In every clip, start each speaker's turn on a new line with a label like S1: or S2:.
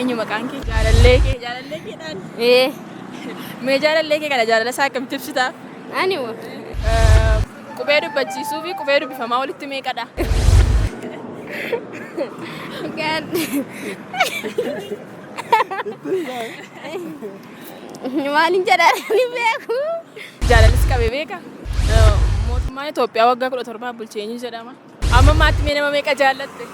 S1: Eenyu maqaan kee? Jaalallee keedhaan. Mee jaalallee kee kana jaalala isaa akkamitti ibsitaaf?
S2: Ani
S1: Qubee dubbachiisuu fi qubee dubbifamaa walitti meeqadha?
S2: Maalin jedhanii beeku?
S1: Jaalallis qabee beeka? Mootummaan Itoophiyaa waggaa 17 bulcheenyu jedhama. Amma maatti mee nama meeqa jaallatte?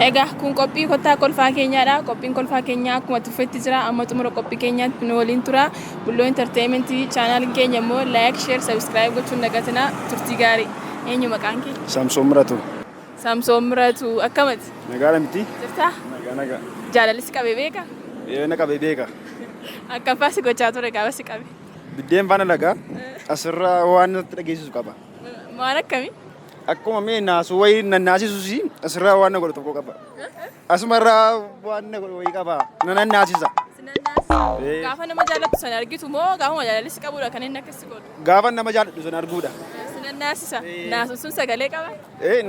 S1: Egaa kun qophii kottaa kolfaa keenyaadha. Qophiin kolfaa keenyaa akkuma tuffetti jira. Amma xumura qophii keenyaatti nu waliin tura. Bulloo Entertainmentii chaanaaliin keenya immoo like, share, subscribe gochuun dagatinaa. Turtii gaarii. Eenyu maqaan kee?
S3: Samsoon Miratu.
S1: Samsoon Miratu akkamati?
S3: Nagaadha miti?
S1: Jirtaa?
S3: Nagaa.
S1: Jaalallis qabee beeka?
S3: Na qabee beeka.
S1: Akkam faasi gochaa ture qaaba si qabe?
S3: Biddeen faana lagaa asirraa waan natti dhageessisu qaba.
S1: Waan akkamii?
S3: Akkuma mee naasuu wayii nannaasisuus asirraa waan na godhu tokko qaba. Asumarraa waan na godhu wayii qaba. Na nannaasisa.
S1: Gaafa nama jaallattu sana argitu moo gaafuma jaalallis qabudha kan inni akkasii godhu?
S3: Gaafa nama jaalladhu sana arguudha.
S1: Nannaasisa. Naasuun sun sagalee qaba?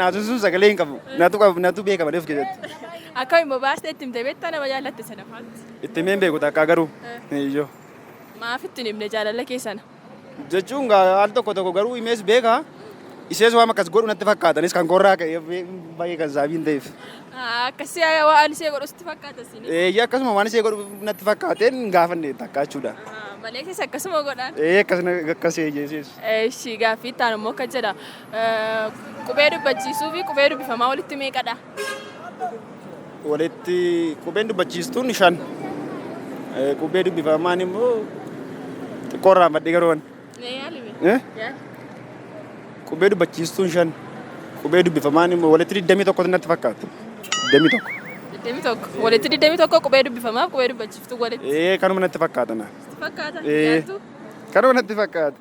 S3: Naasuun sun sagalee hin qabu. Natu beeka malee of keessatti.
S1: Akkam immoo baastee itti himte beektaa nama jaallatte sana faatti?
S3: Itti himeen beeku takkaa garuu. Iyyoo.
S1: Maaf itti himne jaalala keessana?
S3: Jechuun al tokko garuu himees beeka. Isees waan akkas godhu natti fakkaatanis kan korraa ka'ee baay'ee kan saabiin ta'eef.
S1: Akkasii waan ishee godhu sitti fakkaata siin?
S3: Akkasuma waan ishee godhu natti fakkaateen gaafanne takkaa jechuudha.
S1: Malee keessa akkasuma godhaan?
S3: Akkasii jeesis.
S1: Ishii gaaffii itti aanu immoo akka jedha. Qubee dubbachiisuu fi qubee dubbifamaa walitti meeqadha?
S3: Walitti qubeen dubbachiistuun 5. Qubee dubbifamaan immoo xiqqoorraa maddee garoon. Qubee dubbachiistuun 5. Qubee dubbifamaan immoo walitti 21 natti fakkaata. 21.
S1: Walitti 21 qubee dubbifamaaf qubee dubbachiiftuu walitti.
S3: Kanuma natti fakkaata na.
S1: Fakkaata?
S3: Kanuma natti fakkaata.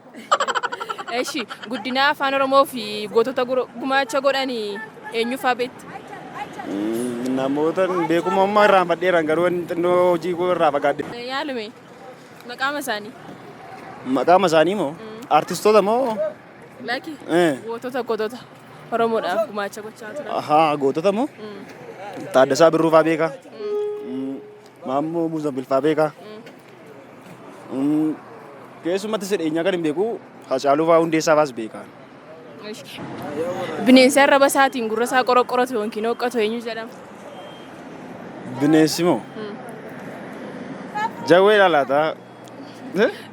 S1: Eshi guddina afaan Oromoo fi gootota gumaacha godhanii eenyufaa beekti?
S3: Namoota beekummaa irraa fadheeran garuu xinnoo hojii irraa fagaadhe.
S1: Yaalume maqaama isaanii?
S3: Maqaama isaanii moo artistoota moo?
S1: Laki gootota Oromoodhaaf gumaacha gochaa turan.
S3: Gootota moo? Taaddasaa Birruufaa beeka. Maammoo Muuzambilfaa beeka. Keessumatti sidheenyaa kan hin beeku Hacaaluufaa Hundeessaafaas beeka.
S1: Bineensa arraba isaatiin gurra isaa qoroqoratu yookiin hooqqatu eenyu jedhama?
S3: Bineensi moo? Jawwee laalataa.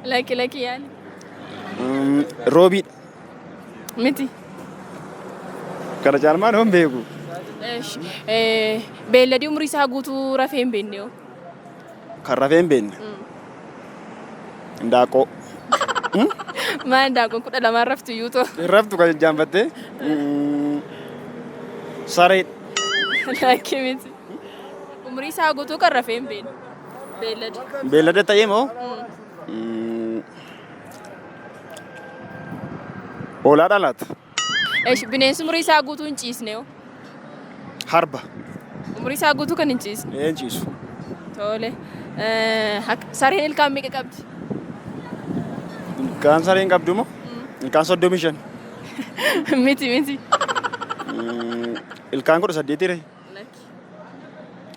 S1: Laki yaali.
S3: Roobiidha.
S1: Miti.
S3: Kana caalmaan hin beeku.
S1: Beelladii umurii isaa guutuu rafee hin beekne yoo?
S3: Kan rafee hin beekne? Ndaaqoo.
S1: Maal ndaaqoon 12 raftu iyyuu ta'u?
S3: Raftu kan jaamfattee? Sareedha.
S1: Laki miti. Umurii isaa guutuu kan rafee hin beekne? Beellada.
S3: Beellada ta'ee moo? Hoolaadha laata?
S1: Bineensi umurii isaa guutuu hin ciisne yoo?
S3: Harba.
S1: Umurii isaa guutuu kan hin ciisne?
S3: Hin ciisu.
S1: Tole. Sareen ilkaan meeqa qabdi?
S3: Ilkaan sareen qabdu moo? Ilkaan 35.
S1: Miti.
S3: Ilkaan 18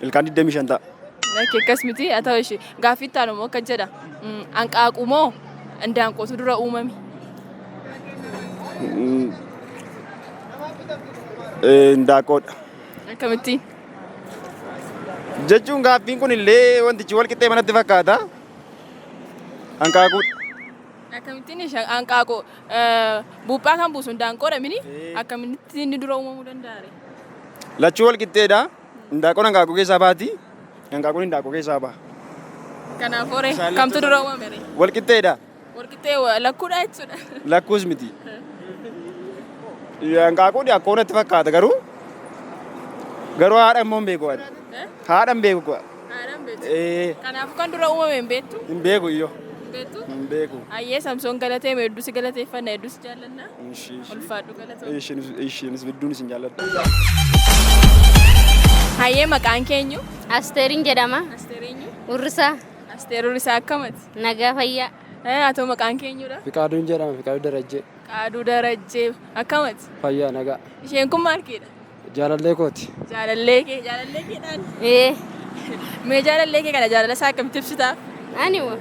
S3: ilkaan 25 ta'a.
S1: Laki akkas miti haa ta'u ishee gaaffii itti aanu immoo akka jedha. Hanqaaquu moo indaanqootu dura uumame?
S3: Indaanqoodha.
S1: Akkamittiin?
S3: Jechuun gaaffiin kun illee wantichi wal qixxee manatti fakkaata. Hanqaaquudha.
S1: Akkamittiin hanqaaquu buuphaa kan buusu indaanqoodha mini? Akkamittiin inni dura uumamuu danda'a?
S3: Lachuu wal qixxeedha. Indaanqoon hanqaaquu keessaa baati. Hanqaaquun indaanqoo keessaa baha.
S1: Kanaaf horee kamtu dura uumame?
S3: Wal qixxeedha.
S1: Wal qixxee lakkuudha jechuudha.
S3: Lakkuus miti. Hanqaaquun akkoo natti fakkaata garuu haadha immoo hin beeku. Haadha hin beeku.
S1: Kanaaf kan dura uumame hin beektu?
S3: Hin beeku iyyoo.
S1: Hin beeku? Ayyee Samsoon galatee hedduu si galateeffanna hedduu si jaallanna. Ulfaadhu galatoo.
S3: Ishiinis hedduun isin jaalladha.
S1: Hayyee maqaan keenyu?
S2: Asteeriin jedhama.
S1: Asteer eenyu?
S2: Urrisaa.
S1: Asteer Urrisaa akkamati?
S2: Nagaa fayyaa.
S1: Atoo maqaan keenyudha.
S4: Fiqaaduun jedhama. Fiqaaduu Darajjee.
S1: Qaaduu Darajjee akkamati?
S4: Fayyaa nagaa.
S1: Isheen kun maal keedha?
S4: Jaalallee kooti.
S1: Jaalallee keedhaan.
S2: ee
S1: Mee jaalallee kee kana jaalala isaa akkamitti ibsitaa?
S2: ani moo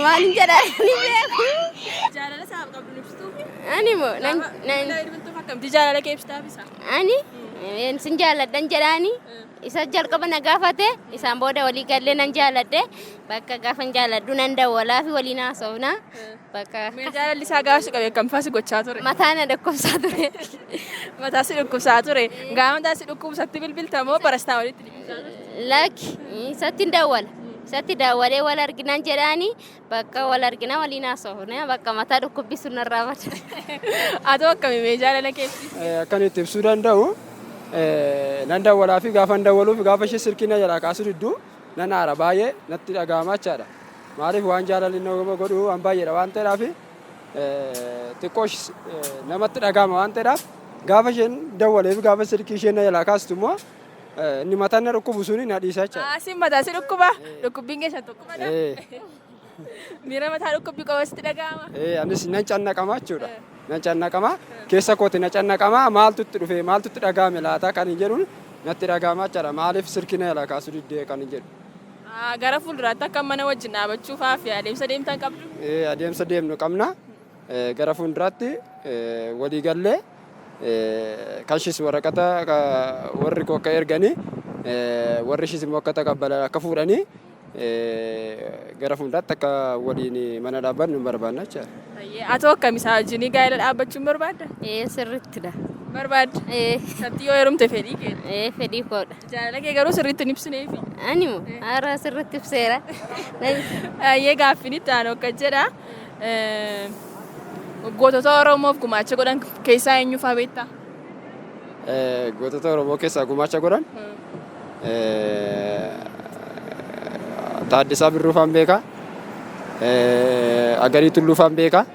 S2: maalin jedhaa ni beeku
S1: Jaalala isaa qabdu ibsituu?
S2: ani moo
S1: Akkamitti jaalala kee ibsitaaf isa?
S2: ani sin jaaladhan jedhaani isa jalqaba na gaafate isaan booda walii gallee nan jaaladhe bakka gaafan jaaladhu nan dawwalaa fi waliin haasofna bakka
S1: Mee jaalalli isaa gaafa si qabe akkam si gochaa ture?
S2: mataa na dhukkubsaa ture
S1: Mataa si dhukkubsaa ture. Gaafa mataa si dhukkubsatti bilbilta moo barastaa walitti dhibbisaa turte?
S2: lakki isatti dawwala isatti dawwalee wal arginaan jedhaani bakka wal argina waliin haasofna bakka mataa dhukkubbisu narraa bada
S1: Atoo akkami mee jaalala kee ibsi?
S4: Akkan itti ibsuu danda'u nan dawwalaa fi gaafa dawwaluu fi gaafa ishee silkii na jalaa kaasuu didduu nan aara baay'ee natti dhaga'ama jechaadha. Maaliif waan jaalalli nama godhu waan baay'eedha waan ta'eedhaaf xiqqoosh namatti dhaga'ama waan ta'eedhaaf gaafa isheen dawwalee fi gaafa silkii isheen na jalaa kaastu immoo inni mataan na dhukkubu suni na dhiisa jechaadha.
S1: Asin mataa si dhukkuba? Dhukkubbiin keessan tokkuma dha? Miira mataa dhukkubbii qaba sitti dhaga'ama?
S4: Anis nan cannaqama jechuudha. Nan cannaqama keessa kooti na cannaqama maaltu itti dhufe maaltu itti dhaga'ame laata kan hin jedhuun natti dhaga'ama jechaadha. Maaliif silkii na jalaa kaasuu diddee kan hin jedhu.
S1: Gara fuulduraatti akka mana wajjin dhaabachuufaaf adeemsa deemtan qabdu?
S4: Adeemsa deemnu qabna. Gara fuulduraatti walii gallee kan ishis waraqata warri koo akka erganii warri ishis immoo akka taqabbalan akka fuudhanii gara fuulduraatti akka waliin mana dhaabbannu hin barbaanna jechaadha.
S1: Atoo akkami isaa wajjin gaa'ela dhaabbachuun barbaadda?
S2: sirrittidha
S1: Barbaadda? Satti yoo heerumte fedhii keedha?
S2: fedhii koodha
S1: Jaalala kee garuu sirriitti hin ibsineefi?
S2: ani moo haara sirritti ibseera
S1: Gaaffiin itti aanu akka jedha. Gootota Oromoof gumaacha godhan keessaa eenyu fa'aa beektaa?
S4: Gootota Oromoo keessaa gumaacha godhan Taaddasaa Birruufaan beekaa. Agarii Tulluufaan beekaa.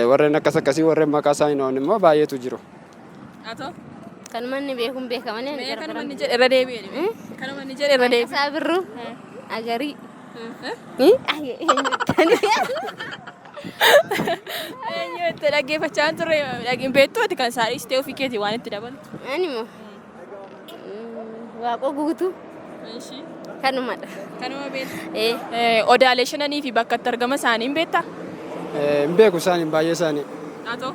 S4: Warreen akkas akkasii warreen maqaa isaanii noon immoo baay'eetu jiru.
S1: Atoo?
S2: kan manni beekuun beekamanii
S1: Mee kanuma inni jedhe irra deebi'e. Kanuma inni jedhe irra deebi'e.
S2: Taaddasaa Birruu agarii
S1: Eenyu itti dhaggeeffachaa turre beektuuti kan isaa dhiistee ofii keetii waan itti dabaltu.
S2: ani moo waaqoo guutuu kanumadha
S1: Kanuma beektu. Odaalee shananii fi bakka itti argama isaanii hin beektaa?
S4: Hin beeku isaanii baay'ee isaanii.
S1: Atoo?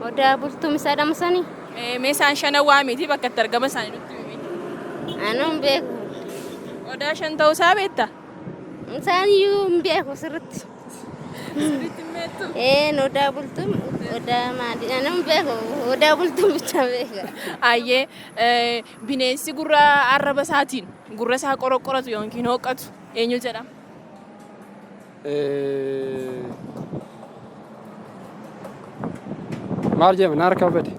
S2: odaa bultuun isaa dhamusanii
S1: Mee isaan shanan waamiiti bakka itti argama isaanii nutti himi.
S2: anu hin beeku
S1: Odaa shan ta'uu isaa beektaa?
S2: isaaniyyuu hin beeku sirritti
S1: Sirriitti hin beektu?
S2: odaa bultuun odaa maali anu hin beeku odaa bultuun bicha beeka
S1: Ayyee bineensi gurra arraba isaatiin gurra isaa qoroqoratu yookiin hooqatu eenyu jedhama?
S4: Maal jedhama na harkaa bade.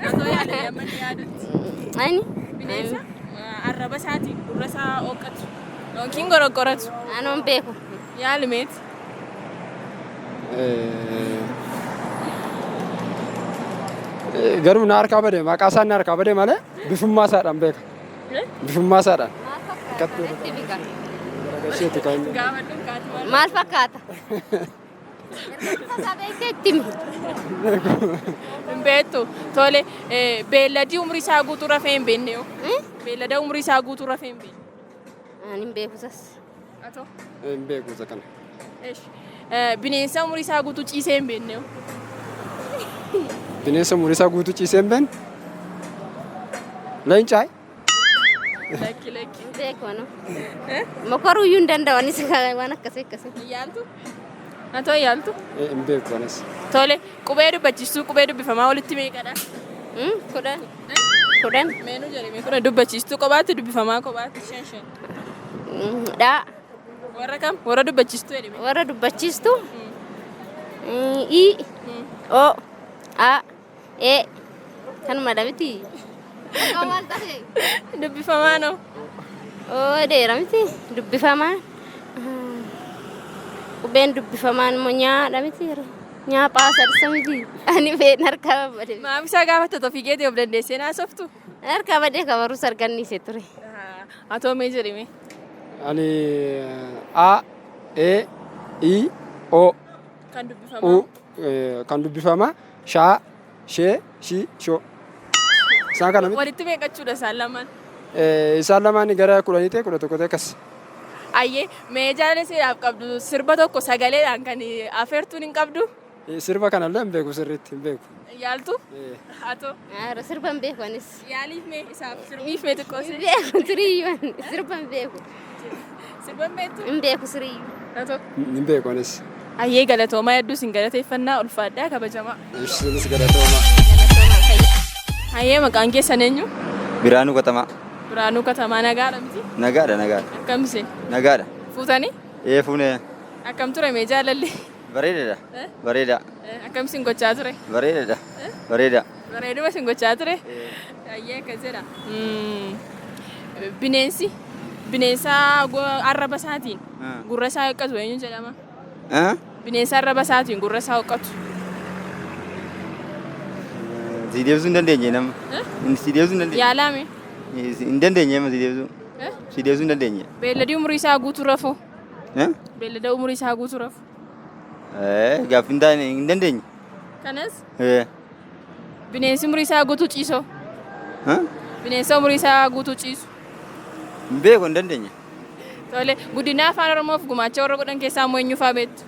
S1: Atoo yaadanii amma ni yaadutti.
S2: ani
S1: Bineensa arraba isaatiin gurra isaa hooqatu yookiin qoroqoratu
S2: anu hin beeku
S1: yaalimeeti.
S4: Garuu na harkaa bade maqaa isaa na harkaa bade malee bifummaa isaadhaan beeka. Bifummaa isaadhaan. Garagasheeti kan inni.
S1: Gaafadhuun kaati maal?
S2: maal fakkaata
S1: Hin beektu. Tole beelladii umrii isaa guutuu rafee hin beekne yoo? Beellada umrii isaa guutuu rafee hin beekne.
S2: ani hin beeku sas
S1: Atoo?
S4: Hin beeku isa kana.
S1: Bineensa umrii isaa guutuu ciisee hin beekne yoo?
S4: Bineensa umurii isaa guutuu ciisee hin beekne. Leencaa?
S1: Lakki.
S2: hin beeku anu mokoruuyyuu hin danda'anis waan akkasii akkasii
S1: Yaaltu? Atoo yaaltu?
S4: Hin beeku anis.
S1: Tole qubee dubbachiistuu qubee dubbifamaa walitti meeqadha?
S2: kudhan kudhan
S1: Meenu jedhame kudha dubbachiistuu kophaatti dubbifamaa kophaatti shan.
S2: dhaa
S1: Warra kam? Warra dubbachiistuu jedhame.
S2: warra dubbachiistu i o a e kanuma dhabiti
S1: Dubbifamaa noo?
S2: oo dheera miti dubbifamaan qubeen dubbifamaan immoo nyaadha miti nyaa phaasa dhisa miti ani feen harkaa babbade
S1: Maaf isaa gaafatta ofii keetii of dandeessee naasoftu?
S2: Harka badee kabaruu sarganniise ture.
S1: Atoo mee jedhime.
S4: Ani A, E, I, O,
S1: Kan dubbifamaa.
S4: U kan dubbifama shaa, shee, shi, shoo. Isaan kana miti.
S1: Walitti meeqachuudha isaan lamaan?
S4: Isaan lamaan gara 10 ta'e 11 ta'e akkas.
S1: Ayyee mee jaalisiidhaaf qabdu sirba tokko sagaleedhaan kan afeertuun hin qabdu?
S4: Sirba kanallee hin beeku sirriitti hin beeku.
S1: Yaaltu? Atoo?
S2: Sirba hin beeku anis.
S1: Yaaliif mee isaaf sirbiif mee xiqqoo
S2: Hin beeku turiyyuu sirba hin beeku.
S1: sirba hin beektu?
S2: Hin beeku siriyyuu.
S1: Atoo?
S4: Hin beeku anis.
S1: Ayyee galatoomaa hedduu sin galateeffannaa ulfaadhaa kabajamaa.
S4: Isinis galatooma.
S1: Ayyee maqaan keessan eenyu?
S3: Biraanuu Katamaa.
S1: Biraanuu Katamaa nagaadha miti?
S3: Nagaadha nagaadha.
S1: Akkamse?
S3: Nagaadha.
S1: Fuutanii?
S3: Fuunee.
S1: Akkam ture mee jaalalli?
S3: Bareedaadha. Bareeda.
S1: Akkam sin gochaa ture?
S3: Bareedaadha. Bareeda.
S1: Bareeduma sin gochaa ture? Ayyee akkas jedha. Bineensa arraba isaatiin gurra isaa hiiqqatu eenyu jedhama? Bineensa arraba isaatiin gurra isaa hiiqqatu.
S3: Si deebisuu hin dandeenye nama. Si deebisuu hin dandeenye.
S1: Yaalaame?
S3: Hin dandeenye amma si deebisuu. Si deebisuu hin dandeenye.
S1: Beelladii umurii isaa guutuu rafoo? Beellada umurii isaa guutuu rafu?
S3: Gaaffii hin dandeenye.
S1: Kanas? Bineensi umurii isaa guutuu ciisoo? Bineensa umurii isaa guutuu ciisu?
S3: Hin beeku hin dandeenye.
S1: Tole guddina afaan Oromoof gumaacha warra godhan keessaa immoo eenyu fa'aa beektu?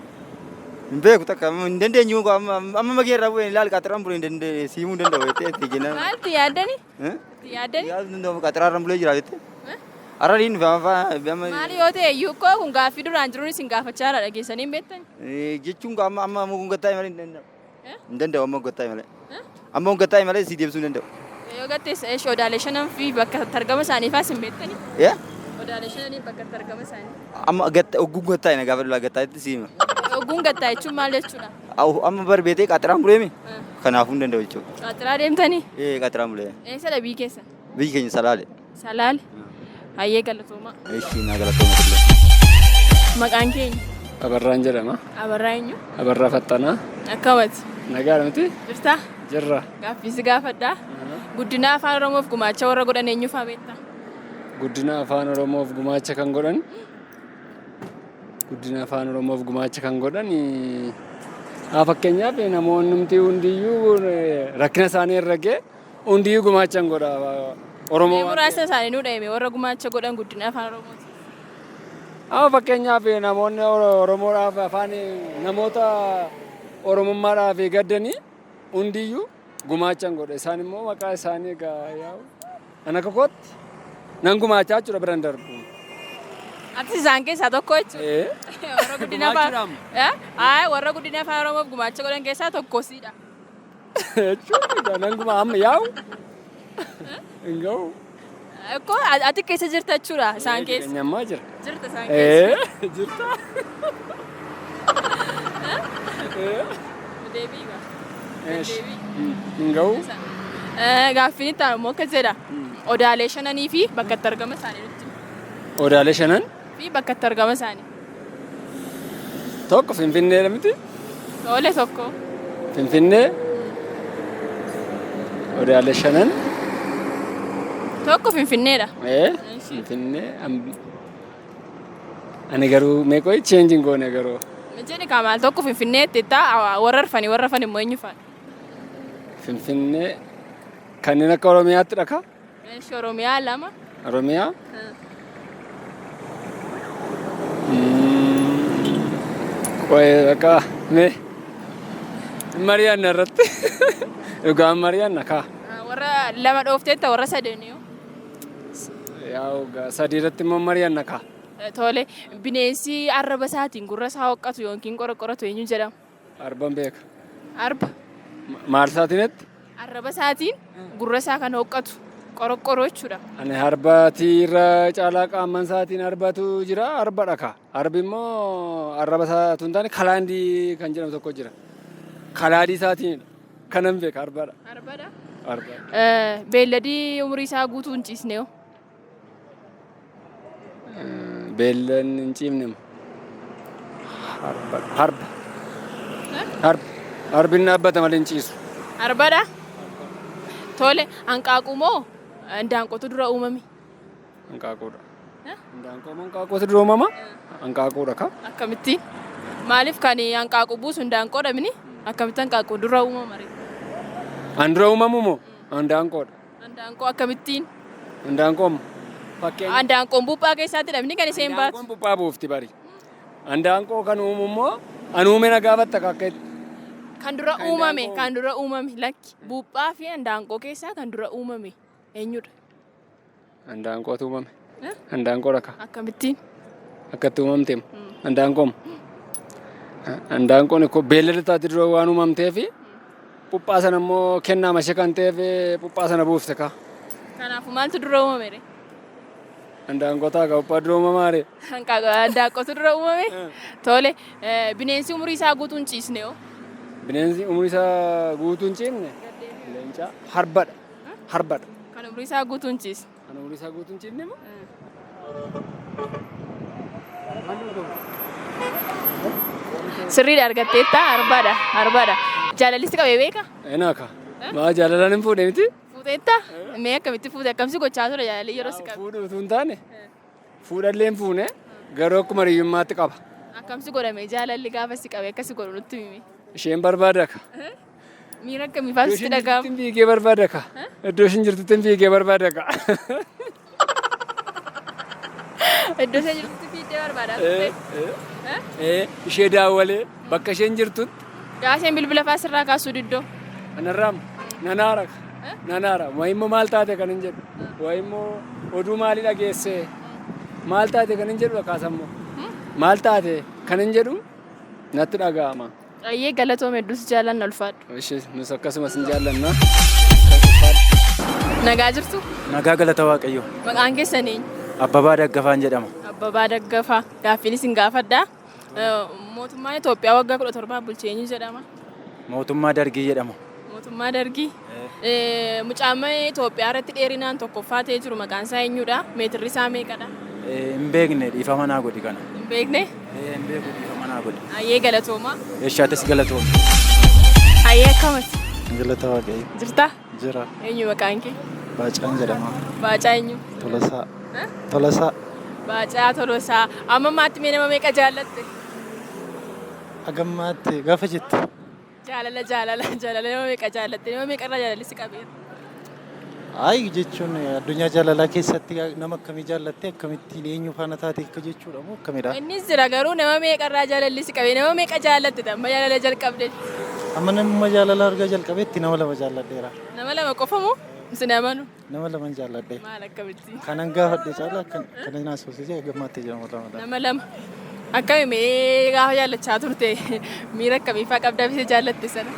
S3: Hin beeku takka hin dandeenye amma magee irraa bu'ee ilaali qaxaraan bulee siimuu hin danda'u jettee jennaan.
S1: Maalti yaaddani? Yaaddani?
S3: Yaaduu danda'u qaxaraan bulee jira jettee. Arradiin
S1: Maali yoo ta'e iyyuu koo kun gaaffii duraan jiruun isin gaafachaa jira dhageessanii hin beektan?
S3: jechuun amma kun gattaa malee hin danda'u. Hin danda'u amma gattaa malee. Amma gattaa malee si deebisuu hin danda'u.
S1: Yoo gattees odaalee shanan fi bakka argama isaaniifaas hin beektani? Odaalee shananii bakka argama isaanii.
S3: Amma ogguun gattaa ina gaafa gattaa itti siima.
S1: Ogguun gattaa jechuun maal jechuudha?
S3: Amma barbeetee qaxaraan buleemi. Kanaafuu hin danda'u jechuudha.
S1: Qaxaraa deemtanii?
S3: Qaxaraan bulee.
S1: Eessadha biyyi keessa?
S3: Biyyi keenya Salaale.
S1: Salaale? Hayyee galatoomaa.
S3: Naa galatooma kulle.
S1: Maqaan keenya?
S4: Abarraan jedhama.
S1: Abarraa eenyu?
S4: Abarraa Faxxanaa.
S1: Akkamati?
S4: Nagaadha miti?
S1: Jirtaa?
S4: Jirra.
S1: Gaaffii si gaafadhaa. Guddina afaan Oromoof gumaacha warra godhan eenyu fa'aa beektaa?
S4: Guddina afaan Oromoof gumaacha kan godhan guddina afaan Oromoof gumaacha kan godhan fakkeenyaaf namoonni hundiyyuu rakkina isaanii irra ga'e hundiyyuu gumaacha godha. Oromoo
S1: muraasa isaanii nu dhaime warra gumaacha godhan guddina afaan Oromooti.
S4: Fakkeenyaaf namoonni Oromoodhaaf afaan namoota Oromummaadhaaf gaddanii hundiyyuu gumaacha godha. Isaan immoo maqaa isaanii ana kakootti nan gumaachaa jechuudha biraan darbu.
S1: Ati isaan keessaa tokko jechuudha. Warra guddina afaan Oromoof gumaacha godhan keessaa tokko siidha.
S4: Jechuudha nan gumaa yaa'u. Engau.
S1: Ko ati keessa jirta jechuudha isaan keessa.
S4: Nyammaa jira.
S1: Jirta isaan keessa.
S4: Jirta.
S1: Deebii ba.
S4: Engau.
S1: Gaaffiin itti aanu immoo akkas jedha. Odaalee shananii fi bakka itti argama isaanii nutti.
S4: Odaalee shanan?
S1: Fi bakka itti argama isaanii.
S4: Tokko Finfinnee miti?
S1: Tole tokko.
S4: Finfinnee. Odaalee shanan.
S1: Tokko Finfinneedha.
S4: Finfinnee. Ani garuu meeqoo cheenjiin goone garuu.
S1: Jedhi kaamaal tokko Finfinneetti taa warra rafan immoo eenyu fa'a?
S4: Finfinnee kanneen akka Oromiyaatti dhaka?
S1: Oromiyaa lama.
S4: Oromiyaa? Qo'ee bakka mee Mariyaanna irratti dhugaan Mariyaanna kaa.
S1: Warra lama dhoofteetta warra sadeenii.
S4: Yaa sadii irratti immoo Mariyaanna kaa.
S1: Tole bineensi arraba isaatiin gurra isaa hoqqatu yookiin qorqoratu eenyu jedhama?
S4: Arban beeka.
S1: Arba.
S4: Maal isaatiinetti?
S1: Arraba isaatiin gurra isaa kan hoqqatu qorqoroo jechuudha.
S4: Ani arbaatii irra caalaa qaaman isaatiin arbatu jira arba dhaka. Arbi immoo arraba isaatu hin taane kalaandii kan jedhamu tokko jira. Kalaadii isaatiin kanan beeka arbadha.
S1: Arbadha?
S4: Arba.
S1: Beelladii umurii isaa guutuu hin ciisne hoo?
S4: Beellan hin ciifne harba. Harbi inni dhaabbata malee hin ciisu.
S1: Arbadha? Tole hanqaaquu moo Handaanqootu dura uumame.
S4: Hanqaaquudha. Handaanqoo moo hanqaaquutu dura uumama? Hanqaaquudha ka.
S1: Akkamittiin? Maaliif kan hanqaaquu buusu handaanqoodha mini? Akkamitti hanqaaquu dura uumama ree?
S4: An dura uumamu moo? Handaanqoodha.
S1: Handaanqoo akkamittiin?
S4: Handaanqoo fakkeenya.
S1: Handaanqoon buuphaa keessaatti dhabni kan isheen baatu.
S4: Handaanqoon buuphaa buufti bari. Handaanqoo kan uumu immoo an uume na gaafatta akka
S1: Kan dura uumame lakki buuphaa fi handaanqoo keessaa kan dura uumame eenyudha?
S4: Handaanqootu uumame. Handaanqoo rakka.
S1: Akkamittiin?
S4: Akkatti uumamte handaanqoom. Handaanqoon ikkoo beellada taati dura waan uumamtee fi buuphaa sana immoo kennaa mashee kan ta'eef buuphaa sana buufte ka.
S1: Kanaafuu maaltu dura uumame ree?
S4: Handaanqoo taaga buuphaa dura uumamaa ree.
S1: Handaanqootu dura uumame? Tole bineensi umurii isaa guutuu hin ciisne hoo?
S4: Bineensi umurii isaa guutuu hin ciifne leenca harbadha. Harbadha.
S1: Kan umurii isaa guutuu hin ciisne.
S4: Kan umurii isaa guutuu hin ciifne moo?
S1: Sirriidha argatteetta arbaadha. Jaalallisti qabee beeka?
S4: Eenaaka. Maa jaalalaan hin fuudhe miti?
S1: Fuuteetta? Mee akkamitti fuute? Akkamsi gochaa ture jaalalli yeroo si qabe?
S4: Fuudhu utuu hin taane fuudhallee hin fuune garuu akkuma hiriyyummaatti qaba.
S1: Akkamsi godhame jaalalli gaafa si qabe akkasi godhu nutti himi.
S4: Isheen barbaada ka.
S1: Miira akkamii faatu sitti dhaga'amu?
S4: Iddoo isheen fiigee barbaada ka. Iddoo isheen jirtutti fiigee barbaada ka.
S1: Iddoo isheen jirtutti fiigee barbaada turte?
S4: Ishee daawwalee bakka isheen jirtutti.
S1: Gaa isheen bilbila fa'aa sirraa kaasuu diddoo?
S4: Anarraam nanaara ka. Nanaara wayimmoo maal taate kan hin jedhu. Wayimmoo oduu maalii dhageesse maal taate kan hin jedhu kaasammoo. Maal taate kan hin jedhu natti dhaga'ama.
S1: Ayyee galatoome hedduus jaallanna ulfaadhu.
S4: Ishee nus akkasumas hin jaallanna.
S1: Nagaa jirtu?
S5: Nagaa galata Waaqayyoo.
S1: Maqaan keessan eenyu?
S5: Abbabaa Daggafaan jedhama.
S1: Abbabaa Daggafaa. Gaaffiin isin gaafadhaa. Mootummaan Itoophiyaa waggaa 17 bulche eenyu jedhama?
S5: Mootummaa Dargii jedhama.
S1: Mootummaa Dargii. Mucaan Itoophiyaa irratti dheerinaan tokkoffaa ta'ee jiru maqaan isaa eenyudha? Meetirri isaa meeqadha?
S5: Hin beekne dhiifama naa godhi kana.
S1: Hin beekne?
S5: Hin beeku dhiifama naa godhi.
S1: Ayyee galatooma.
S5: Eeshaatis galatooma.
S1: Ayyee akkamati?
S5: Galata Waaqayyo.
S1: Jirtaa?
S5: Jira.
S1: Eenyu maqaan kee?
S5: Baacaan jedhama.
S1: Baacaa eenyu?
S5: Tolasaa. Tolasaa.
S1: Baacaa Tolosaa. Amma maatti mee nama meeqa jaallatte?
S5: Agammaatti gaafa jette.
S1: Jaalala nama meeqa jaallatte? Nama meeqa irraa jaalalli si qabeera?
S5: Ayi jechuun addunyaa jaalalaa keessatti nama akkamii jaallatte akkamittiin eenyu faana taate akka jechuudha moo akkamidha?
S1: Innis jira garuu nama meeqa irraa jaalalli si qabee nama meeqa jaallatte amma jaalala jalqabdeetti?
S5: Amma nama jaalala argaa jalqabeetti nama lama jaalladheera.
S1: Nama lama qofa moo? Isin amanu?
S5: Nama lama jaalladhe.
S1: Maal akkamitti?
S5: Kanan gaafadhe caalaa kana naasofsiisee agammaatti jedhama lama.
S1: Nama lama. Akkami mee gaafa jaallachaa turte miira akkamiifaa qabdaa fi jaallatte sana?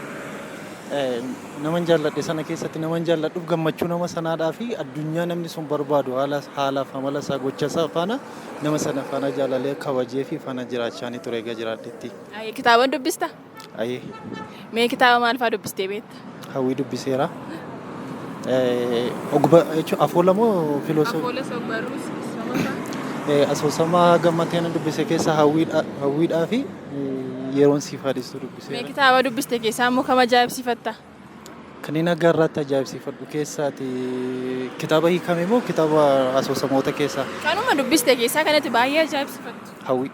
S5: Naman jaalladhe sana keessatti naman jaalladhuuf gammachuu nama sanaadhaa fi addunyaa namni sun barbaadu haalaaf amala isaa gocha isaa faana nama sana faana jaalalee kabajee fi faana jiraachaa ture egaa jiraadhetti.
S1: Kitaaba dubbista?
S5: Ayyee.
S1: Mee kitaaba maal fa'aa dubbistee beekta?
S5: Hawwii dubbiseera. Afoola moo filoosoofi?
S1: Afoola sobbaruus.
S5: Asoosama gammateen dubbise keessa hawwiidhaa fi yeroon siifaadhistu dubbiseera.
S1: Mee kitaaba dubbiste keessaa immoo kam ajaa'ibsiifatta?
S5: Kanneen akka irratti ajaa'ibsiifadhu keessaati kitaaba hiikame moo kitaaba asoosamoota keessaa?
S1: Kanuma dubbiste keessaa kanatti baay'ee ajaa'ibsiifattu.
S5: Hawwii.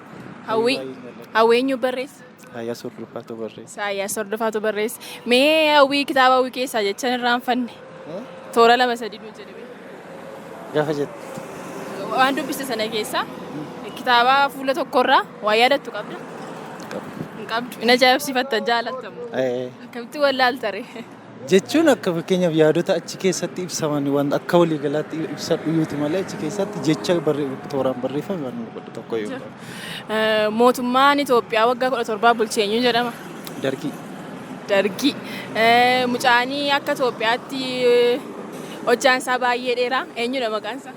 S1: Hawwii eenyu barreessa?
S5: Saayyaa Sordofaatu barreessa.
S1: Saayyaa Sordofaatu barreessa. Mee hawwii kitaaba hawwii keessaa jechaan irraanfanne? Toora 2-3 nu jedhame.
S5: Gaafa jette.
S1: Waan dubbiste sana keessaa kitaaba fuula tokkorraa waa yaadattu qabda? Hin qabdu. Hin ajaa'ibsiifatta jaalattamu. Akkamitti wallaaltare?
S5: Jechuun akka fakkeenyaaf yaadota achi keessatti ibsaman waan akka waliigalaatti ibsadhu yuuti malee achi keessatti jecha tooraan barreeffame waan godhu tokko yoo.
S1: Mootummaan Itoophiyaa waggaa 17 bulche eenyu jedhama?
S5: Dargii.
S1: Mucaanii akka Itoophiyaatti hojjaan isaa baay'ee dheeraa eenyudha maqaan isaa?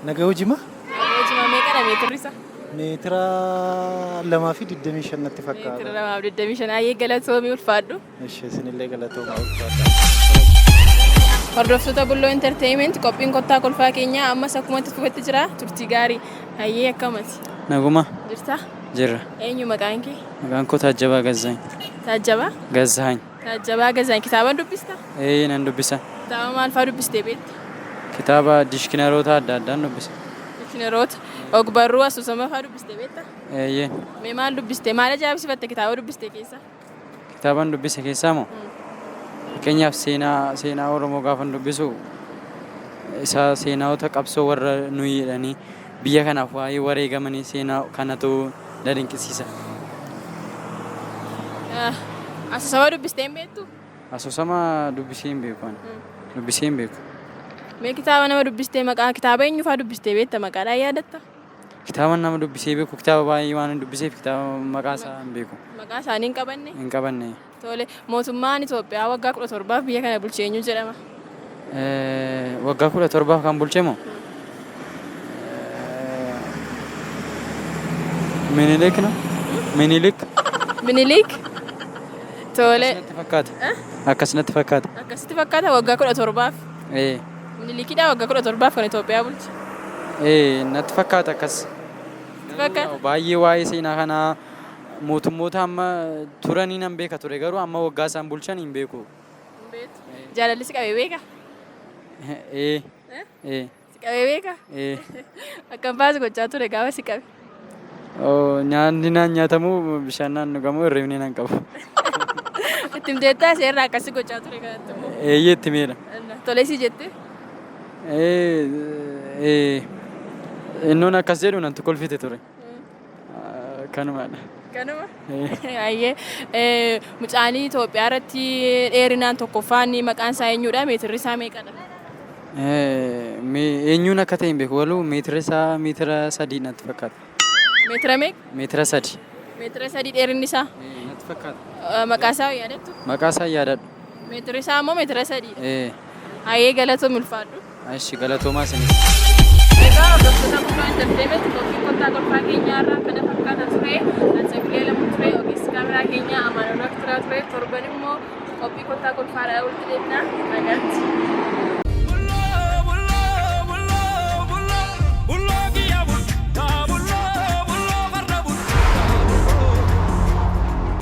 S5: Nagahujima?
S1: Nagahujima meeqadha meetirri isaa?
S5: Meetira 2.25 natti fakkaata.
S1: Meetira 2.25 ayyee galatoomii ulfaadhu.
S5: Isinillee galatooma ulfaadha.
S1: Hordoftoota Bulloo Entertainment qophiin kottaa kolfaa keenyaa ammas akkuma itti fufetti jira turtii gaarii ayyee akkamati?
S6: Naguma.
S1: Jirtaa?
S6: Jirra.
S1: Eenyu maqaan kee?
S6: Maqaan koo Taajjabaa Gazzaany.
S1: Taajjabaa?
S6: Gazzaany.
S1: Taajjabaa Gazzaany kitaaba dubbista?
S6: Nan dubbisa.
S1: Kitaaba maal fa'aa dubbistee beekta?
S6: Kitaaba dishkinaroota adda addaan dubbise.
S1: Dikshinaroota. Ogbarruu asoosama fa'aa dubbistee beektaa?
S6: Eeyyee.
S1: Mee maal dubbistee? Maal ajaa'ibsiifatte kitaaba dubbistee keessa?
S6: Kitaaban dubbise keessaa moo? Fakkeenyaaf seenaa Oromoo gaafan dubbisu isa seenaawota qabsoo warra nuyi jedhanii biyya kanaaf waa'ee wareegamanii seenaa kanatu na dinqisiisa.
S1: Asoosama dubbistee hin beektuu?
S6: Asoosama dubbisee hin beeku ani. Dubbisee hin beeku.
S1: Mee kitaaba nama dubbistee maqaa kitaaba eenyu fa'aa dubbistee beekta maqaadhaan yaadatta?
S6: Kitaaba nama dubbisee beeku kitaaba baay'ee waan dubbiseef kitaaba maqaa isaa hin beeku.
S1: Maqaa isaanii hin qabanne?
S6: Hin qabanne.
S1: Tole mootummaan Itoophiyaa waggaa 17 biyya kana bulche eenyu jedhama?
S6: Waggaa 17 kan bulche moo? Minilik no? Minilik.
S1: Minilik? Tole.
S6: Akkasitti fakkaata. Akkasitti fakkaata.
S1: Akkasitti fakkaata waggaa 17f. Minilikidha waggaa 17f kan Itoophiyaa bulche.
S6: Natti fakkaata akkas.
S1: Fakkaata.
S6: Baay'ee waa'ee seenaa kanaa mootummoota amma turanii nan beeka ture garuu amma waggaa isaan bulchan hin beeku.
S1: Jaalalli si qabee beeka? Si qabee beeka? Akkam baas gochaa ture gaafa si qabe?
S6: Nyaanni naan nyaatamu bishaan naan dhugamu hirribni naan qabu.
S1: Ittiin deettaa seerraa akkasii gochaa ture kanatti immoo?
S6: Eeyyee itti meedha.
S1: Tolee si jette?
S6: Innoon akkas jedhu nan kolfite ture. Kanumaadha.
S1: Kanuma? Ayyee mucaanii Itoophiyaa irratti dheerinaan tokkoffaan maqaan isaa eenyudha? Meetirri isaa meeqadha?
S6: Eenyuun akka ta'e hin beeku waluu meetira isaa meetira 3 natti fakkaata.
S1: Meetira meeqa?
S6: Meetira 3.
S1: Meetira 3 dheerinni isaa?
S6: Natti fakkaata.
S1: Maqaa isaa yaadattu?
S6: Maqaa isaa yaadadhu.
S1: Meetira isaa immoo meetira 3. Ayyee galatoom ulfaadhu.
S6: Ashi galatoomaa sinis.
S1: Egaa hordoftoota kubbaa intarteementii qophiin kottaa kolfaa keenyaa irraa kana fakkaata ture. Ansaglee lama ture ogeessi kaameraa keenyaa Amaanolaa Kitiraa ture. Torban immoo qophii kottaa kolfaadhaa walitti deemnaa nagaatti.